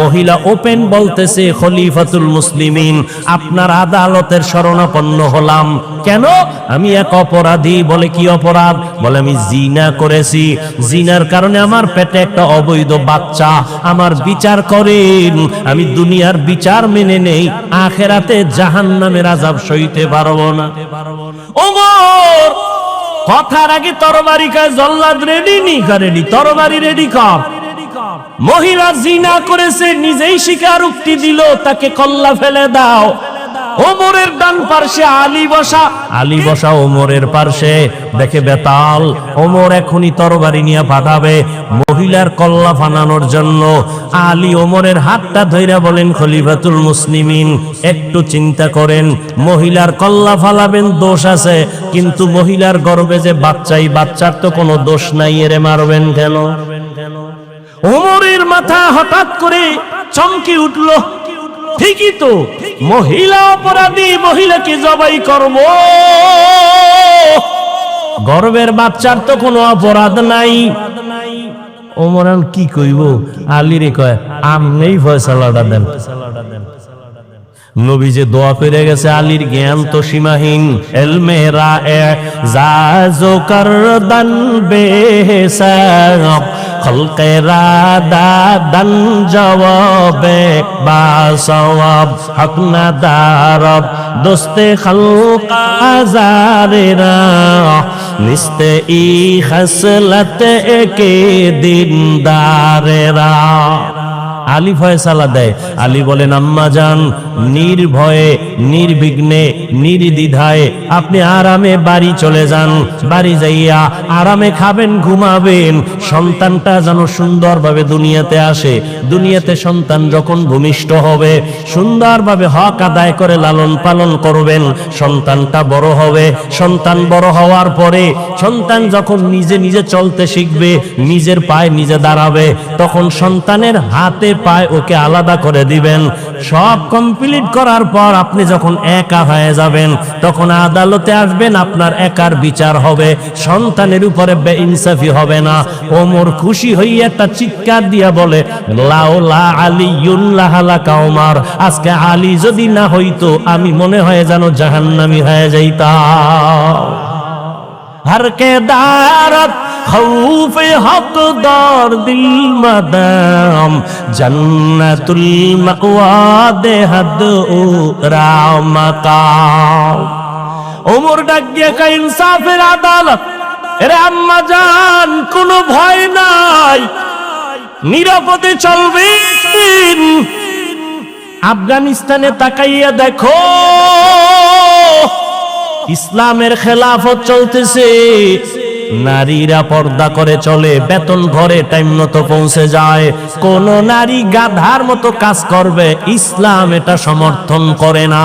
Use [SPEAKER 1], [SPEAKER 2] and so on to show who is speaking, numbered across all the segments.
[SPEAKER 1] মহিলা ওপেন বলতেছে, খলিফাতুল মুসলিমিন, আপনার আদালতের শরণাপন্ন হলাম। কেন? আমি এক অপরাধী। বলে কি অপরাধ? বলে আমি জিনা করেছি, জিনার কারণে আমার পেটে একটা অবৈধ বাচ্চা। আমার বিচার করেন, আমি দুনিয়ার বিচার মেনে নেই, আখেরাতে জাহান্নামের আযাব সইতে পারবো না। ওমর কথার আগে তরবারি কয়, জল্লাদ রেডি নি? রেডি, তরবারি রেডি কর। মহিলা জিনা করেছে, নিজেই স্বীকারোক্তি দিল, তাকে কল্লা ফেলে দাও। ওমরের ডান পার্শ্বে আলী বসা, আলী বসা ওমরের পার্শ্বে। দেখে বেতাল, ওমর এখনই তরবারি নিয়ে পাঠাবে মহিলার কল্লা ফানানোর জন্য। আলী ওমরের হাতটা ধইরা বলেন, খলিফাতুল মুসলিমিন, একটু চিন্তা করেন, মহিলার কল্লা ফালাবেন, দোষ আছে, কিন্তু মহিলার গর্ভে যে বাচ্চাই, বাচ্চার তো কোনো দোষ নাই, এরে মারবেন কেন? ওমরের মাথা হঠাৎ করে চমকে উঠলো। ঠিকই তো, মহিলা অপরাধী, মহিলাকে জবাই করব, গর্ভের বাচ্চার তো কোনো অপরাধ নাই। ওমর কি কইব? আলীরে কয়, আমনেই ফয়সালাটা দেন। নবী যে দোয়া করে গেছে, আলীর জ্ঞান তো সীমাহীন। এলমে রায়ে জাজো করদান বেহিসাব, খলকে রাদাদান জওয়াবে বা সওয়াব, হক না দারব দোস্তে খলক আজারেরা, নিস্তে ই খসলত একে দিনদারেরা। আলী ফয়সালা দেয়। আলী বলেন, আম্মা জান, নির্ভয়ে, নির্বিঘ্নে, নির্দ্বিধায় আপনি আরামে বাড়ি চলে যান। বাড়ি যাইয়া আরামে খাবেন, ঘুমাবেন, সন্তানটা যেন সুন্দরভাবে দুনিয়াতে আসে। দুনিয়াতে সন্তান যখন ভূমিষ্ঠ হবে, সুন্দরভাবে হক আদায় করে লালন পালন করবেন। সন্তানটা বড় হবে, সন্তান বড় হওয়ার পরে সন্তান যখন নিজে নিজে চলতে শিখবে, নিজের পায়ে নিজে দাঁড়াবে, তখন সন্তানের হাতে পায় ওকে আলাদা করে দিবেন। সব কমপ্লিট করার পর আপনি যখন একা হয়ে যাবেন, তখন আদালতে আসবেন, আপনার একার বিচার হবে, সন্তানের উপরে বেইনসাফি হবে না। ওমর খুশি হইয়া একটা চিৎকার দিয়া বলে, লাউলা আলিয়ুন লাহালাকা ওমর, আজকে আলী যদি না হইতো আমি মনে হয় যেন জাহান্নামী হয়ে যাইতাম। हर के दारत खौफ हकदार दिल मदाम, जन्नतुल मअवा दे हद रामकाम। ওমর ডাক দিয়ে কয়, ইনসাফের আদালত, এরে আম্মা জান, কোনো ভয় নাই, নিরাপদে চলবেন। আফগানিস্তানে তাকাইয়া দেখো, ইসলামের খেলাফত চলতেছে, নারীরা পর্দা করে চলে, বেতন ঘরে টাইম মতো পৌঁছে যায়। কোন নারী গাধার মতো কাজ করবে, ইসলাম এটা সমর্থন করে না।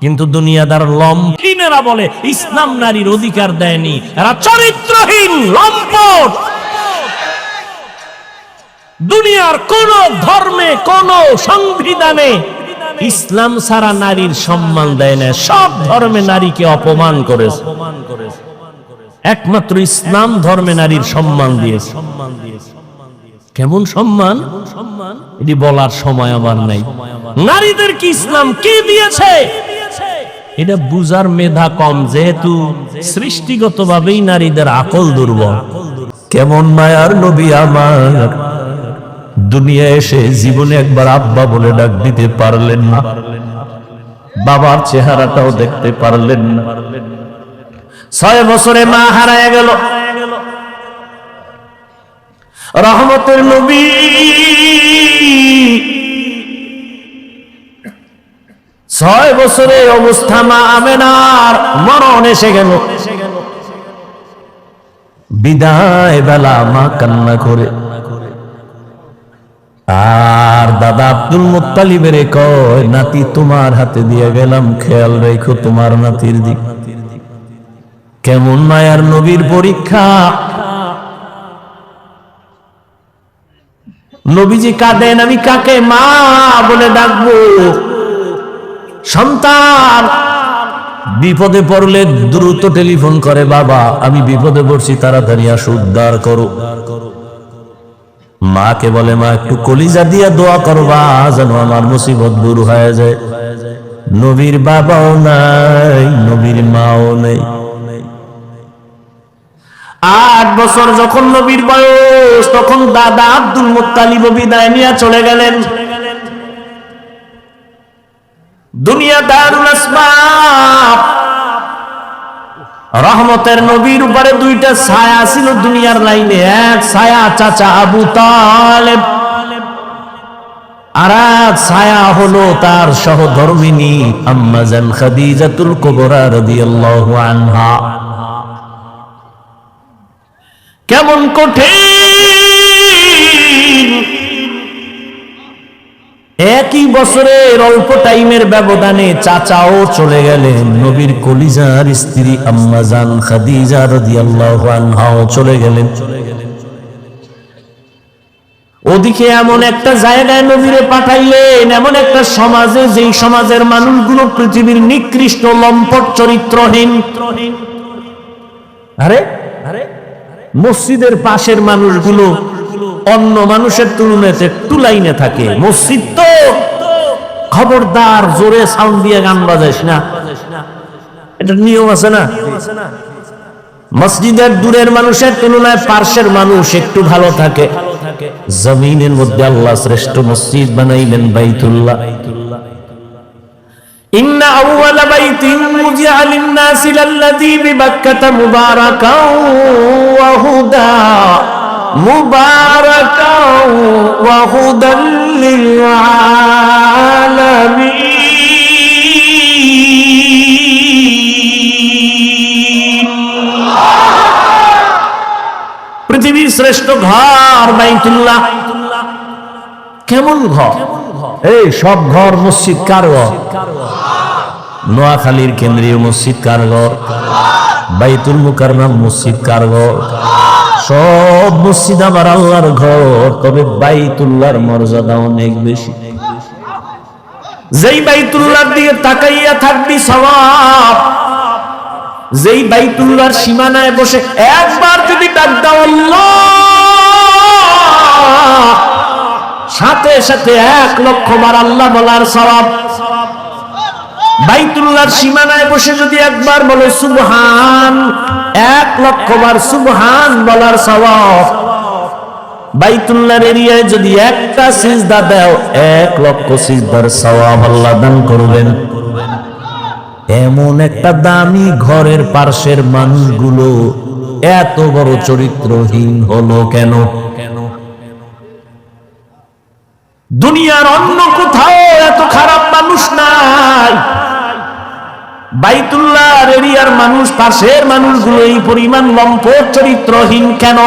[SPEAKER 1] কিন্তু দুনিয়াদার লম্পটেরা বলে ইসলাম নারীর অধিকার দেয়নি, এরা চরিত্রহীন লম্পট। দুনিয়ার কোন ধর্মে, কোন সংবিধানে ইসলাম ছাড়া নারীর সম্মান দেয় না। সব ধর্মে নারীকে অপমান করেছে, একমাত্র ইসলাম ধর্মে নারীর সম্মান দিয়েছে। কেমন সম্মান এটি বলার সময় আমার নাই। নারীদের কি ইসলাম কে দিয়েছে এটা বুঝার মেধা কম, যেহেতু সৃষ্টিগতভাবেই নারীদের আকল দুর্বল। কেমন মায়ার নবী আমার, দুনিয়া এসে জীবনে একবার আব্বা বলে ডাক দিতে পারলেন না, বাবার চেহারাটাও দেখতে পারলেন না। 6 বছরে মা হারায় গেল। রহমতের নবী ছয় বছরে অবস্থা মা আমেনার মরণ এসে গেল। বিদায় বেলা মা কান্না করে, আর দাদা আব্দুল মুত্তালিবের কয়, নাতি তোমার হাতে দিয়ে গেলাম, খেয়াল রেখো তোমার নাতির দিক। কেমন মায়ার নবীর পরীক্ষা। নবীজি কাঁদেন, আমি কাকে মা বলে ডাকবো? সন্তান বিপদে পড়লে দ্রুত টেলিফোন করে, বাবা আমি বিপদে পড়ছি, তাড়াতাড়ি আসো, উদ্ধার করো। মাকে বলে, মা একটু কলিজা দিয়া দোয়া করবা যেন আমার মুসিবত দূর হয়ে যায়। নবীর বাবাও নাই, নবীর মাও নেই। 8 বছর যখন নবীর বয়স, তখন দাদা আব্দুল মুত্তালিব বিদায় নিয়ে চলে গেলেন। দুনিয়া দারুল আসবাব। রহমতের নবীর উপরে 2টা ছায়া ছিল দুনিয়ার লাইনে। এক ছায়া চাচা আবু তালেব, আর এক ছায়া হলো তার সহধর্মিনী আম্মা জান খাদিজাতুল কুবরা রাদিয়াল্লাহু আনহা। কেমন কঠিন! একই বছরের অল্প টাইমের ব্যবধানে চাচাও চলে গেলেন, নবীর কলিজার স্ত্রী আম্মা জান খাদিজা রাদিয়াল্লাহু আনহাও চলে গেলেন। ওদিকে এমন একটা জায়গায় নবীরে পাঠাইলেন, এমন একটা সমাজে, যেই সমাজের মানুষগুলো পৃথিবীর নিকৃষ্ট লম্পট চরিত্রহীন। আরে মসজিদের পাশের মানুষগুলো অন্য মানুষের তুলনায় একটু লাইনে থাকে। মসজিদ তো খবরদার জোরে সাউন্ড দিয়ে গান বাজাইস না, এটা নিয়ম আছে না? মসজিদের দূরের মানুষের তুলনায় পার্শ্বের মানুষ একটু ভালো থাকে। জমিনের মধ্যে আল্লাহ শ্রেষ্ঠ মসজিদ বানাইলেন বাইতুল্লাহ। ইন্না আউওয়ালা বাইতিন মুজিআ লিন-নাসি লাল্লাযী বিবাক্কাতা মুবারাকাও ওয়া হুদা মুবারাকাও ওয়া হুদাল লিল আলামিন। পৃথিবীর শ্রেষ্ঠ ঘর বাইতুল্লাহ। কেমন ঘর? এই সব ঘর মসজিদ কার ঘর? নোয়াখালীর কেন্দ্রীয় মসজিদ কার ঘর? বাইতুল মুকাররম মসজিদ কার ঘর? সব মসজিদ আমার আল্লাহর ঘর, তবে বাইতুল্লাহর মর্যাদা অনেক বেশি। যেই বাইতুল্লাহর দিকে তাকাইয়া থাকবি সওয়াব, যেই বাইতুল্লাহর সীমানায় বসে একবার যদি ডাক দাও আল্লাহ, সাথে সাথে 1,00,000 বার আল্লাহ বলার সওয়াব। বাইতুল্লাহর সীমানায় বসে যদি একবার বলে সুবহান, 1,00,000 বার সুবহান বলার সওয়াব। বাইতুল্লাহর এরিয়ায় যদি একটা সিজদা দাও, 1,00,000 সিজদার সওয়াব আল্লাহ দান করবেন। এমন একটা দামি ঘরের পার্শ্বের মানুষগুলো এত বড় চরিত্রহীন হলো কেন? দুনিয়ার অন্য কোথাও এত খারাপ মানুষ নাই, বাইতুল্লাহর এরিয়ার মানুষ, পাশের মানুষগুলো এই পরিমাণ লম্পট চরিত্রহীন কেন?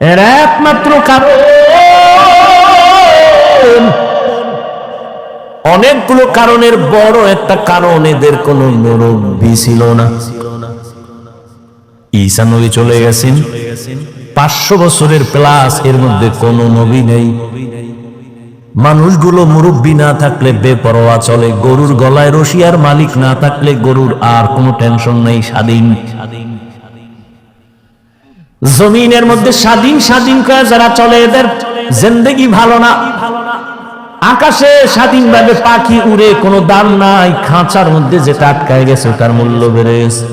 [SPEAKER 1] এর একমাত্র কারণ, অনেকগুলো কারণের বড় একটা কারণ, এদের কোনো মুরব্বী ছিল না। ঈসা নবী চলে গেছেন, 500 বছরের প্লাস, এর মধ্যে কোনো নবী নেই। মানুষগুলো মুরব্বী না থাকলে বেপরোয়া চলে, গরুর গলায় রশি আর মালিক না থাকলে গরুর আর কোনো টেনশন নেই, স্বাধীন। জমিনের মধ্যে স্বাধীন স্বাধীন করে যারা চলে, এদের জিন্দেগি ভালো না। আকাশে স্বাধীনভাবে পাখি উড়ে, কোনো দাম নাই। খাঁচার মধ্যে যেটা আটকায় গেছে তার মূল্য বেড়ে গেছে।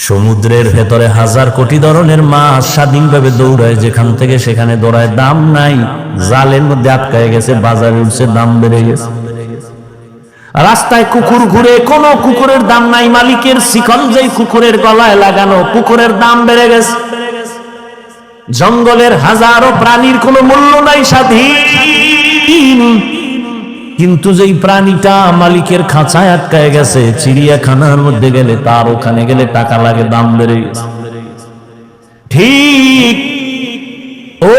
[SPEAKER 1] সমুদ্রের ভেতরে 1000 কোটি ধরনের মাছ স্বাধীনভাবে দৌড়ায়, যেখান থেকে সেখানে দৌড়ায়, দাম নাই। জালের মধ্যে আটকায় গেছে, বাজারে উঠছে, দাম বেড়ে গেছে। রাস্তায় কুকুর ঘুরে, কোন কুকুরের দাম নাই। মালিকের শিকল যেই কুকুরের গলায় লাগানো, কুকুরের দাম বেড়ে গেছে। জঙ্গলের হাজারো প্রাণীর কোনো মূল্য নাই, স্বাধীন। কিন্তু যেই প্রাণীটা মালিকের খাঁচায় আটকায় গেছে, চিড়িয়াখানার মধ্যে গেলে, তার ওখানে গেলে টাকা লাগে, দাম বেড়ে গেছে। ঠিক ও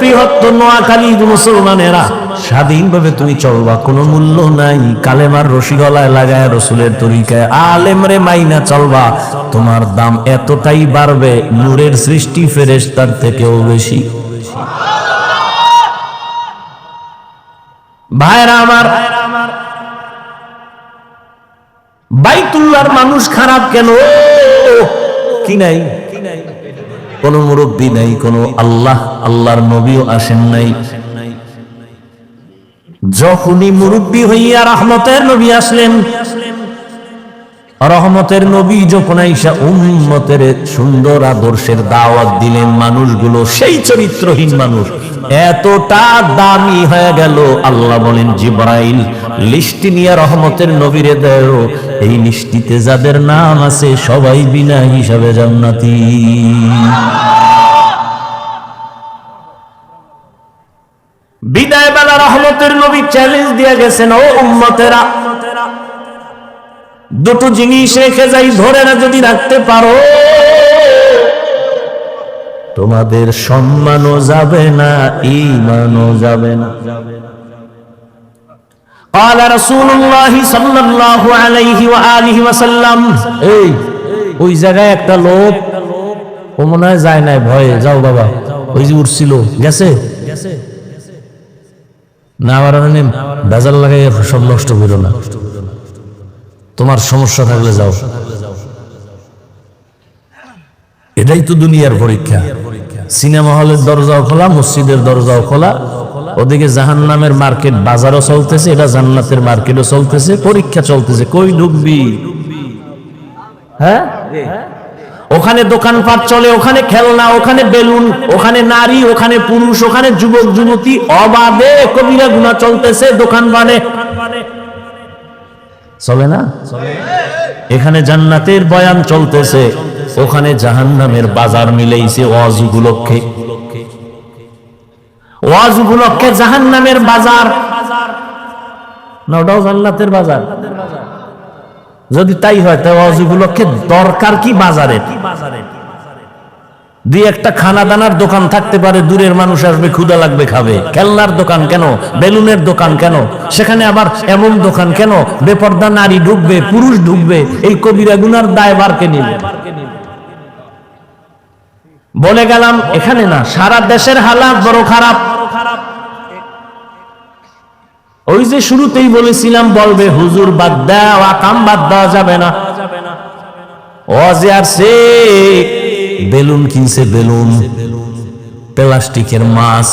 [SPEAKER 1] বৃহত্তর নোয়াখালীর মুসলমানেরা, স্বাধীনভাবে তুমি চলবা, কোনো মূল্য নাই। কালেমার রশি গলায় লাগায় রসুলের তরিকায় আলেমরে মাইনা চলবা, তোমার দাম এতটাই বাড়বে, নূরের সৃষ্টি ফেরেশতার থেকেও বেশি। ভাইরা আমার, বাইতুল্লাহর মানুষ খারাপ কেন? কি নাই? কোন মুরব্বী নাই, কোন আল্লাহর নবীও আসেন নাই। যখনই মুরব্বী হইয়া রহমতের নবী আসলেন, রহমতের নবী যখন আইসা উম্মতের সুন্দর আদর্শের দাওয়াত দিলেন, মানুষগুলো সেই চরিত্রহীন মানুষ এতটা দামি হয়ে গেল, আল্লাহ বলেন জিবরাইল লিস্টি নিয়ে রহমতের নবীরে দেও, এই লিস্টিতে যাদের নাম আছে সবাই বিনা হিসাবে জান্নাতি। বিদায় বেলা রহমতের নবী চ্যালেঞ্জ দিয়ে গেছেন, ও উম্মতেরা, দুটো জিনিস রেখে যাই, ধরে না যদি রাখতে পারো তোমাদের সম্মানও যাবে না, ঈমানও যাবে না। قال رسول الله صلى الله عليه واله وسلم, এই ওই জায়গায় একটা লোক, ও মনে হয় যায় না, ভয়ে যাও বাবা, ওই যে উঠছিল গেছে না, আবার বেজাল লাগাই সব নষ্ট করো না, তোমার সমস্যা থাকলে যাও। এটাই তো দুনিয়ার পরীক্ষা। সিনেমা হলের দরজাও খোলা, মসজিদের দরজাও খোলা, ওদিকে জাহান্নামের মার্কেট বাজারও চলতেছে, এটা জান্নাতের মার্কেটও চলতেছে, পরীক্ষা চলতেছে, কই ঢুকবি? হ্যাঁ, ওখানে দোকানপাট চলে, ওখানে খেলনা, ওখানে বেলুন, ওখানে নারী, ওখানে পুরুষ, ওখানে যুবক যুবতী, অবাধে কবিরা গুনাহ চলতেছে দোকানপাটে, চলে না? এখানে জান্নাতের বয়ান চলতেছে, ওখানে জাহান্নামের বাজার মিলেইছে ওয়াজ উপলক্ষে, ওয়াজ উপলক্ষে জাহান্নামের বাজার না, ওটাও জান্নাতের বাজার। যদি তাই হয় তাহলে ওয়াজ উপলক্ষে দরকার কি বাজারের? দুই একটা খানা দানার দোকান থাকতে পারে, দূরের মানুষ আসবে, ক্ষুধা লাগবে, খাবে। খেলনার দোকান কেন? বেলুনের দোকান কেন? সেখানে আবার এমন দোকান কেন বেপর্দা নারী ঢুকবে, পুরুষ ঢুকবে? এই কবিরা গুনার দায়ভার কে নিবে? বলে গেলাম এখানে না, সারা দেশের হালাত বড় খারাপ। ওই যে শুরুতেই বলেছিলাম, বলবে হুজুর বাদ দাও, আকাম বাদ দেওয়া যাবে না। ওয়াজে আসছে, বেলুন কিনছে, বেলুন, প্লাস্টিকের মাছ,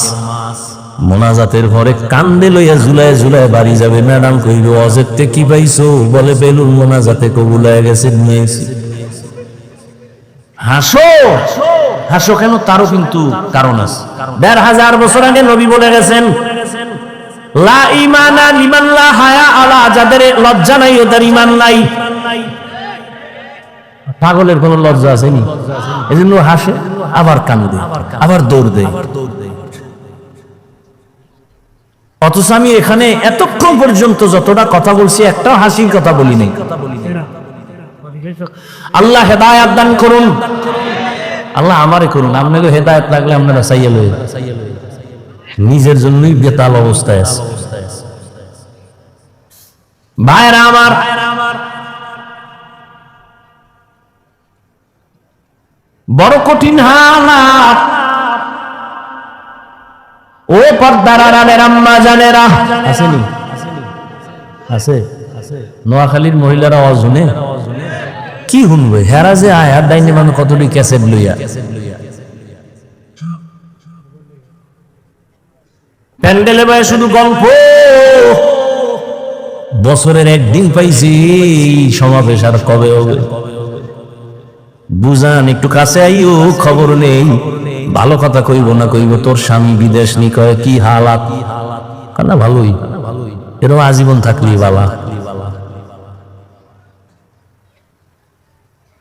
[SPEAKER 1] মোনাজাতের ঘরে কান্দে লইয়া ঝুলায় ঝুলায় বাড়ি যাবে। ম্যাডাম কইবে ওয়াজেরতে কি পাইছো? বলে বেলুন মোনাজাতে কবুল হয়ে গেছে, নিয়েছি। হাসো হাসো কেন? তারও কিন্তু কারণ আছে। ১৫০০ বছর আগে নবী বলে গেছেন, লা ঈমানা লিমান লা হায়া আলা, যাদের লজ্জা নাই ওদের ঈমান নাই। পাগলের কোন লজ্জা আসেনি, এজন্য হাসে, আবার কান্দে, আবার দৌড় দেয়। অথচ আমি এখানে এতক্ষণ পর্যন্ত যতটা কথা বলছি, একটাও হাসির কথা বলি নাই। আল্লাহ হেদায়েত দান করুন, আল্লাহ আমারে করুন। আপনাকে হেদায়েত লাগলে আপনারা চাইয়া লই, নিজের জন্যই বেতাল অবস্থায় আছে। ভাইরা আমার, বড় কঠিন হালাত। ও পর্দার আড়ালের আম্মা জানেরা, আসেনি? আছে। নোয়াখালীর মহিলারা আওয়াজ শুনে কি শুনবে? হেরা যে আয়ার ডাইনে মানে কতটি ক্যাসেট লইয়া প্যান্ডেলে বয়ে শুধু গল্প। বছরের একদিন পাইছি সমাবেশ, আর কবে হবে? বুঝান, একটু কাছে আইও, খবর নেই। ভালো কথা কইব না কইব তোর স্বামী বিদেশ নি, কয় কি হালাত? না ভালোই, এরকম আজীবন থাকলি বালা।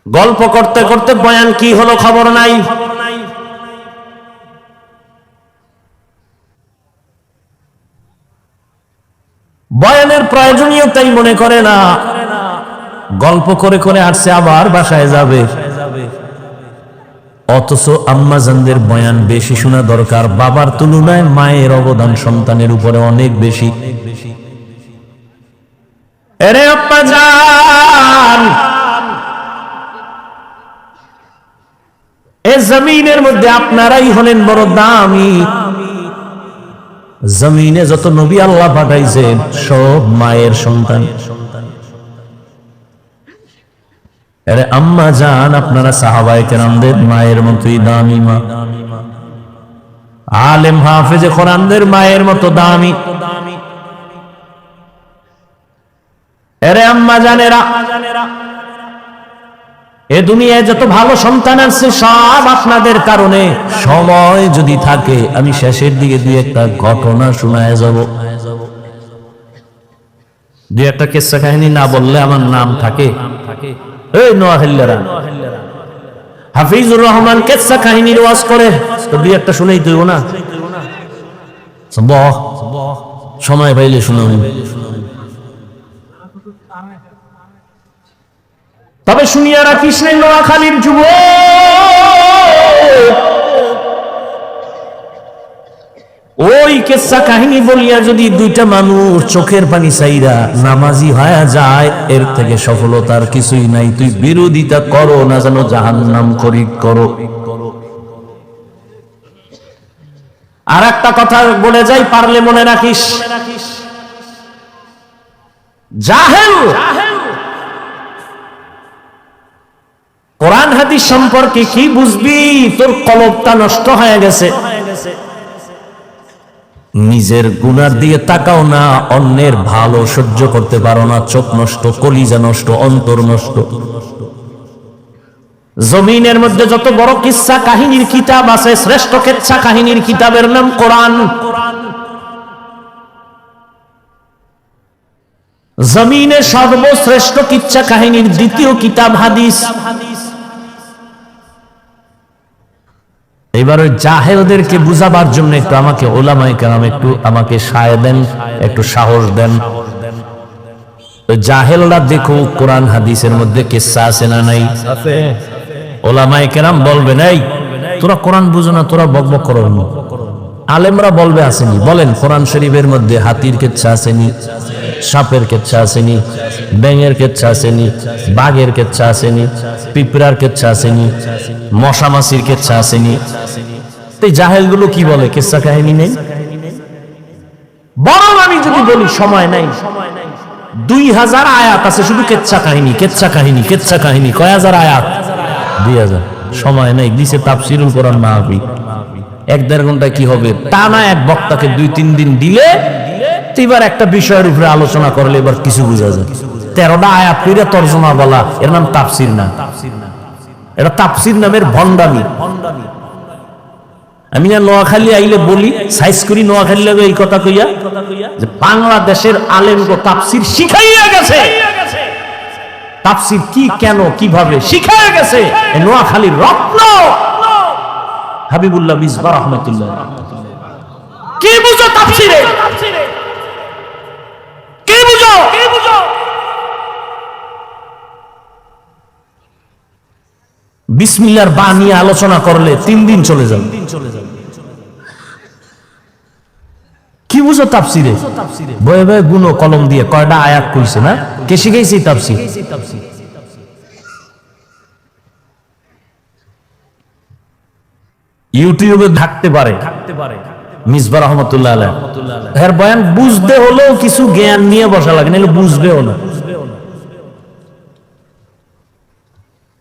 [SPEAKER 1] গল্প করতে করতে বয়ান কি হলো খবর নাই। বয়ানের প্রয়োজনীয়তাই মনে করে না, গল্প করে করে আসছে, আবার বাসায় যাবে। অথচ আম্মাজানদের বয়ান বেশি শোনা দরকার। বাবার তুলনায় মায়ের অবদান সন্তানের উপরে অনেক বেশি। এরে আব্বাজান, এই জমিনের মধ্যে আপনারাই হলেন বড় দামি। জমিনে যত নবী আল্লাহ পাঠাইছেন সব মায়ের সন্তান। আরে আম্মা জান, আপনারা সাহাবায়ে কেরামদের মায়ের মতোই দামি মা, আলেম হাফেজে কোরআনদের মায়ের মতো দামি। আরে আম্মা জানেরা, এ দুনিয়ায় যত ভালো সন্তান আছে সব আপনাদের কারণে। সময় যদি থাকে আমি শেষের দিকে দুই একটা ঘটনা শোনায় যাব, দুই একটা কিস্সা কাহিনী না বললে আমার নাম থাকে। এই নোয়াখালীরা হাফিজুর রহমান কিস্সা কাহিনীর ওয়াজ করে, তো দুই একটা শুনেই তুই না, সময় পাইলে শুনাবি। তবে শুনিয়া রাখিস নাই নোয়াখালীর যুবক, ওই কিস্সা কাহিনী বলিয়া যদি দুইটা মানুষ চোখের পানি চাইরা নামাজি হয়ে যায়, এর থেকে সফলতার কিছুই নাই। তুই বিরোধিতা করো না যেন জাহান্নাম করি করো। আর একটা কথা বলে যাই, পারলে মনে রাখিস, জাহেল কোরআন হাদিস সম্পর্কে কি বুঝবি? তোর কলবটা নষ্ট হয়ে গেছে। নিজের গুনার দিয়ে তাকাও না, অন্যের ভালো সহ্য করতে পারো না, চোখ নষ্ট, কলিজা নষ্ট, অন্তর নষ্ট। জমিনের মধ্যে যত বড় কিস্সা কাহিনীর কিতাব আছে, শ্রেষ্ঠ কিস্সা কাহিনীর কিতাবের নাম কোরআন। জমিনের সর্বশ্রেষ্ঠ কিস্সা কাহিনীর দ্বিতীয় কিতাব হাদিস। এবার ওই জাহেলদেরকে বুঝাবার জন্য একটু আমাকে ওলামায়ে কেরাম একটু আমাকে সায় দেন, একটু সাহস দেন। জাহেলরা দেখো কোরআন হাদিসের মধ্যে কিসসা আছে না নাই? আছে। ওলামায়ে কেরাম বলবেন, এই তোরা কোরআন বুঝো না, তোরা বকবক করো না। আলেমরা বলবে আসেনি। বলেন কোরআন শরীফের মধ্যে হাতির কিসসা আসেনি, সাপের কিসসা আসেনি, ব্যাঙের কিসসা আসেনি, বাঘের কিসসা আসেনি, পিঁপড়ার কিসসা আসেনি, মশা মাছির কিসসা আসেনি? তো জাহেলগুলো কি বলে কিসসা কাহিনী নেই? বরং আমি যদি বলি সময় নাই, 2000 আয়াত আছে শুধু কিসসা কাহিনী, কিসসা কাহিনী, কিসসা কাহিনী। কয় হাজার আয়াত? 2000। সময় নাই, দিছে তাফসীরুল কোরআন মাহফিল, 1-1.5 ঘন্টা কি হবে? টানা এক বক্তাকে 2-3 দিন দিলে এবার একটা বিষয়ের উপরে আলোচনা করলে এবার কিছু বোঝা যায়। 13টা আয়াত কইরা তরজমা বলা, এর নাম তাফসীর না। এটা তাফসীর নামের ভণ্ডামি। আমি না নোয়াখালী আইলে বলি, সাইজ করি নোয়াখালী লাগে এই কথা কইয়া যে বাংলাদেশের আলেমগো তাফসীর শিখাইয়া গেছে। তাফসীর কি, কেন, কিভাবে শিখাইয়া গেছে নোয়াখালীর রত্ন হাবিবুল্লাহ মিসবাহ রাহমাতুল্লাহ। কি বুঝো তাফসীরে? কি বুঝো? বিসমিল্লাহর বা নিয়ে আলোচনা করলে 3 দিন চলে যাবে। কি বুঝো তাফসীরে? বয়ে বয়ে গুনো কলম দিয়ে কয়টা আয়াত কইছে না, কে শিখাইছে তাফসীর? ইউটিউবে থাকতে পারে মিসবাহ রাহমাতুল্লাহ আলাইহি, এর বয়ান বুঝতে হলেও কিছু জ্ঞান নিয়ে বসা লাগে, নাহলে বুঝবেও না।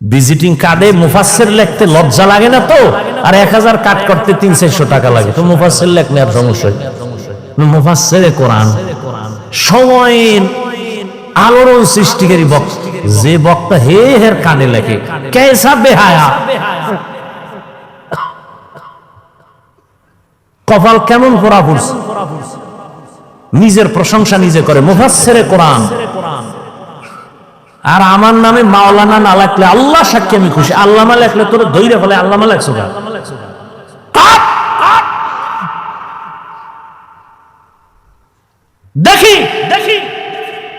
[SPEAKER 1] ভিজিটিং কার্ডে মুফাসসির লিখতে লজ্জা লাগে না তো? আর 1000 কাট করতে 300-400 টাকা লাগে, তো মুফাসসির লিখলে আর সমস্যা নেই। মুফাসসিরে কোরআন সময়ের আলোড়ন সৃষ্টিকারী বক্তা, যে বক্তা হের কানে লেখে কেসা বেহায়া, কপাল কেমন পড়া পড়ছে। নিজের প্রশংসা নিজে করে, মুফাসসিরে কোরআন। আর আমার নামে মাওলানা না লাগলে আল্লাহ সাক্ষী আমি খুশি, আল্লামা লেখলে তোর ধৈর্য ফলে আল্লামা লেখছো না। দেখি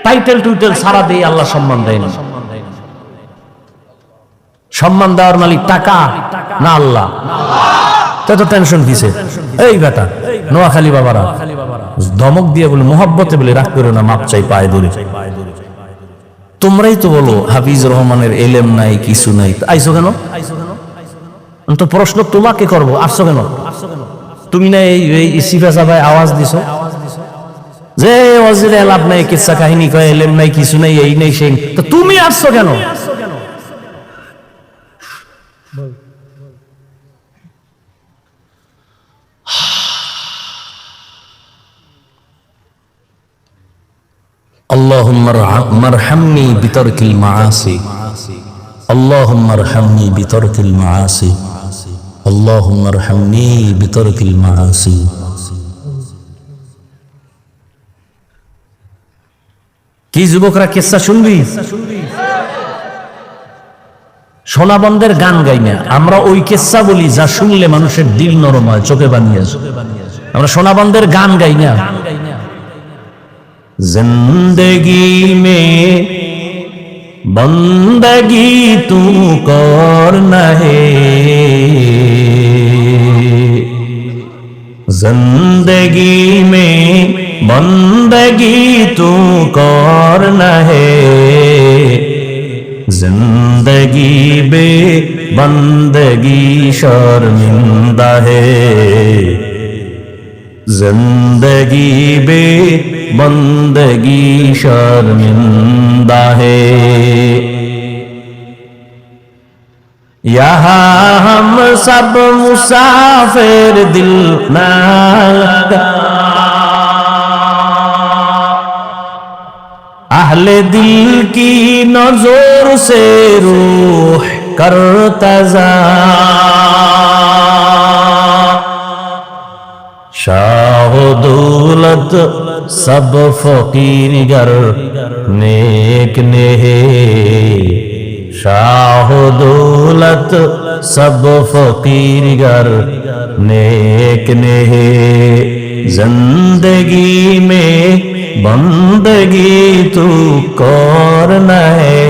[SPEAKER 1] টাইটেল টুইটেল সারা দিয়ে আল্লাহ সম্মান দেয় না। সম্মান দেওয়ার মালিক টাকা না আল্লাহ? তত টেনশন কিসে? এই বেটা নোয়াখালী বাবারা ধমক দিয়ে বলে, মোহাব্বতে বলে রাগ করো না, মাপ চাই পায়ে ধরে। তোমরাই তো বলো হাফিজুর রহমানের এলেম নাই, কিছু নাই, আইসো কেন? তো প্রশ্ন তোমাকে করবো, আসছো কেন? তুমি না এই সিফাসা ভাই আওয়াজ দিছো যে ওয়াজিরে লাভ নাই, কিচ্ছা কাহিনী কয়, এলেম নাই, কিছু নাই, এই নেই সেই, তো তুমি আসছো কেন?
[SPEAKER 2] মারহামনি বিতরকিল মাআসি, আল্লাহুম্মা আরহামনি বিতরকিল মাআসি, আল্লাহুম্মা আরহামনি বিতরকিল মাআসি।
[SPEAKER 1] কি যুবকরা কিসসা শুনবি? সোনাবন্ধের গান গাই না আমরা, ওই কিসসা বলি যা শুনলে মানুষের দিল নরম হয়, চোখে বানিয়ে আসে। আমরা সোনাবন্ধের গান গাই না। জিন্দগি মে বন্দগি তু করনা হে, जिंदगी में बंदगी तू करना है, जिंदगी बे बंदगी शर्मिंदा है, जिंदगी बे बंदगी शर्मिंदा है। यहाँ हम सब मुसाफिर दिल ना लगा, अहले दिल की नजर से रूह करता जा, शाह दौलत सब फकीर गर नेक ने है, शाह दौलत सब फकीर गर नेक ने है, जिंदगी में बंदगी तू करना है,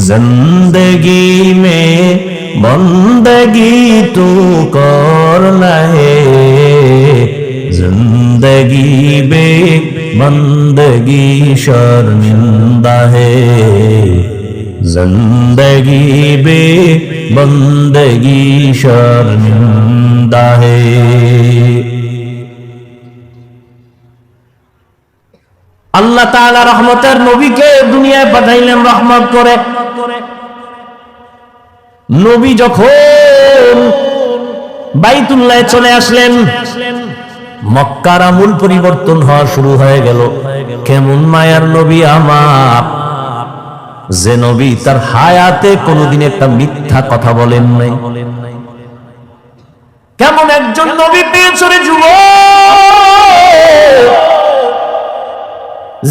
[SPEAKER 1] जिंदगी में बंदगी तू करना है, जिंदगी बे बंदगी शर्मिंदा है, जिंदगी बे बंदगी शर्मिंदा है। আল্লাহ তাআলা রহমতের নবীকে দুনিয়ায় পাঠাইলেন রহমত করে। নবী যখন বাইতুল্লাহে চলে আসলেন, মক্কার আমূল পরিবর্তন হওয়া শুরু হয়ে গেল। কেমন মায়ার নবী আমার, যে নবী তার হায়াতে কোনোদিন একটা মিথ্যা কথা বলেন নাই। কেমন একজন নবী পেয়েছে রে যুবক,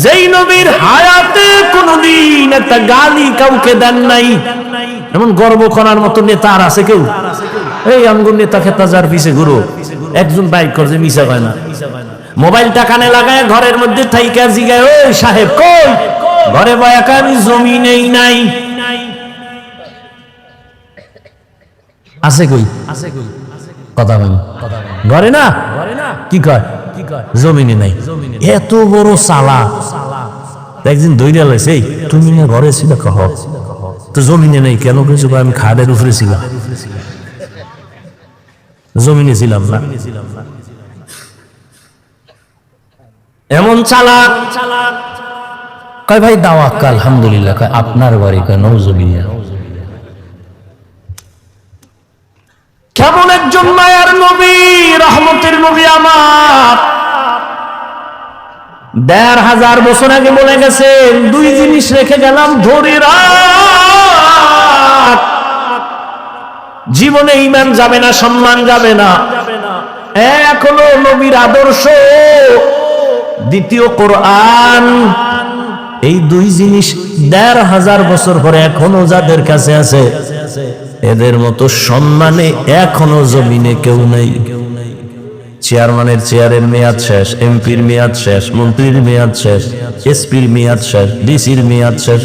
[SPEAKER 1] যেই নবীর হায়াতে কোনোদিন একটা গালি কাউকে দেন নাই। এমন গর্ব করার মতো নেতা আর আছে কেউ? এই আমগুর নেতা খেতা যার পিছে ঘুরো, একজন বাইক করছে মিশা হয় না, মোবাইলটা কানে লাগায় ঘরের মধ্যে থাইকা জিগায়, ওই সাহেব কই? ঘরে বয়াকা আমি জমি নেই নাই। আছে কই? কথা বল, ঘরে না, কি কয়? জমিনে নাই। এত বড় সালা একদিন দইরা লাইছে, এই তুমি না ঘরে ছিল? কহ তো জমিনে নেই কেন? কিছু আমি খাটের উপরে ছিলাম, জমিনে ছিলাম না। এমন চালাক। কয় ভাই দাওয়াত আলহামদুলিল্লাহ। কয় আপনার বাড়ি? কয় নওজুবিল্লাহ। কেমন একজন মায়ার নবী, রহমতের নবী আমার, ১৫০০ বছর আগে বলে গেছেন, দুই জিনিস রেখে গেলাম ধরে রাখ, জীবনে ঈমান যাবে না, সম্মান যাবে না। এক হলো নবীর আদর্শ, দ্বিতীয় কোরআন। এই দুই জিনিস ১৫০০ বছর পরে এখনো যাদের কাছে আছে, এদের মতো সম্মানে এখনো জমিনে কেউ নাই। চেয়ারম্যানের চেয়ারের মেয়াদ শেষ, এমপির মেয়াদ শেষ, মন্ত্রীর মেয়াদ শেষ, এসপির মেয়াদ শেষ, ডিসির মেয়াদ শেষ।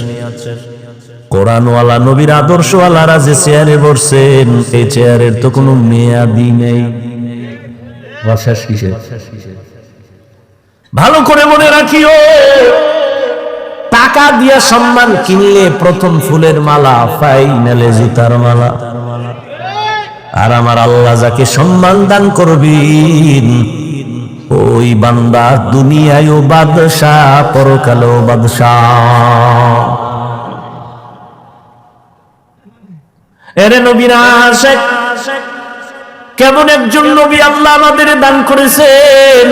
[SPEAKER 1] কোরআনওয়ালা নবীর আদর্শওয়ালারা যে চেয়ারে বসছেন, এই চেয়ারের তো কোনো মেয়াদই নেই। ভালো করে মনে রাখিও, টাকা দিয়া সম্মান কিনলে প্রথম ফুলের মালা, ফাইনালে জুতার মালা। আর আমার আল্লাহ যাকে সম্মান দান করবেন, ওই বান্দা দুনিয়ায়ও বাদশাহ, পরকালেও বাদশাহ। এরে নবীরা আশিক, কেমন একজন নবী আল্লাহ আমাদের দান করেছেন।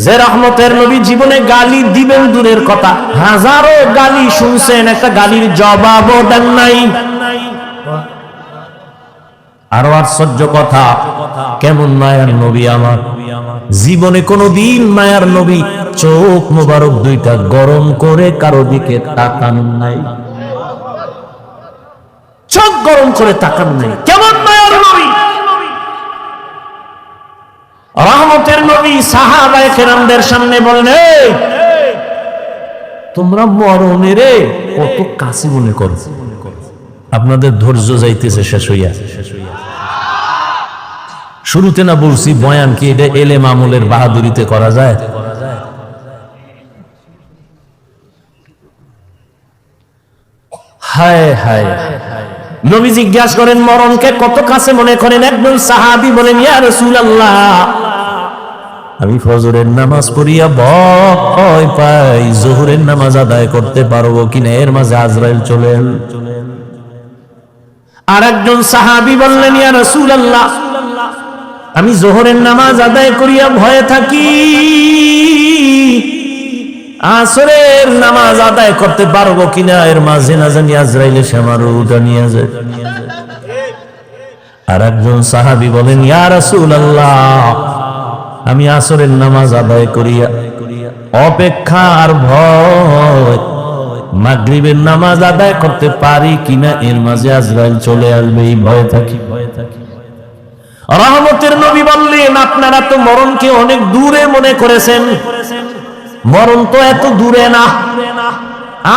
[SPEAKER 1] যে রহমতের নবী জীবনে গালি দিবেন দূরের কথা, হাজারো গালি শুনছেন, একটা গালির জবাবও দেন নাই। আরো আশ্চর্য কথা, কেমন মায়ার নবী আমার, জীবনে কোনদিন মায়ার নবী চোখ মোবারক দুইটা গরম করে কারো দিকে তাকান নাই, চোখ গরম করে তাকান নাই। কেমন মায়ার নবী, রহমতের নবী সাহাবায়ে কেরামদের সামনে বলেন, এই তোমরা মরণের কত কাছে মনে করো, আপনাদের ধৈর্য যাইতেছে শেষ হইয়া। শুরুতে না বলছি বয়ান কি এটা এলেম আমলের বাহাদুরিতে করা যায়? হায় হায়, নবী জিজ্ঞাসা করেন মরণকে কত কাছে মনে করেন? একজন সাহাবী বলেন, ইয়া রাসূলুল্লাহ, আমি ফজরের নামাজ পড়িয়া ভয় পাই যোহরের নামাজ আদায় করতে পারবো কিনা, এর মাঝে আজরাইল চলে এল। আর একজন সাহাবী বললেন, ইয়া রাসূলুল্লাহ, আমি যোহরের নামাজ আদায় করিয়া ভয়ে থাকি, আসরের নামাজ আদায় করতে পারবো কিনা, এর মাঝে না জানি আজরাইল এসে আমার রূহটা নিয়ে যায়। আর একজন সাহাবী বলেন, ইয়া রাসূলুল্লাহ, আমি আসরের নামাজ আদায় করিয়া অপেক্ষা আর ভয় মাগরিবের নামাজ আদায় করতে পারি কিনা, এর মাঝে আজরাইল চলে আসবে, এই ভয়ে থাকি। রহমতের নবী বললেন, আপনারা তো মরণকে অনেক দূরে মনে করেছেন, মরণ তো এত দূরে না,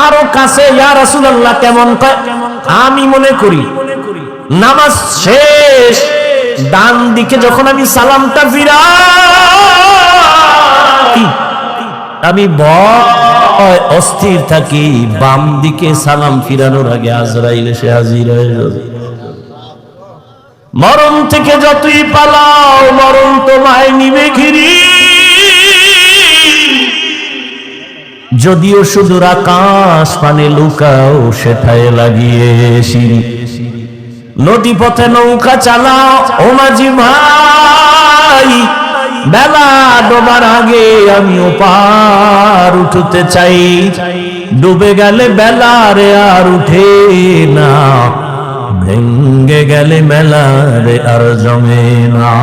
[SPEAKER 1] আরো কাছে। ইয়া রাসূলুল্লাহ, কেমন? আমি মনে করি নামাজ শেষ ডান দিকে যখন আমি সালামটা ফিরাই, আমি ভয় অস্থির থাকি, বাম দিকে সালাম ফিরানোর আগে আজরাইল এসে হাজির হয়ে যাবে। মরণ থেকে যতই পালাও, মরণ তোমায় নিবে ঘিরি, যদিও সুদূর আকাশ পানে লুকাও, সেটায় লাগিয়ে সিঁড়ি। নদী পথে নৌকা চালাও ও মাঝি ভাই, বেলা ডোবার আগে আমি ওপার উঠতে চাই, ডুবে গেলে বেলা রে আর উঠে না, ভেঙ্গে গেলে মেলা রে আর জমে না।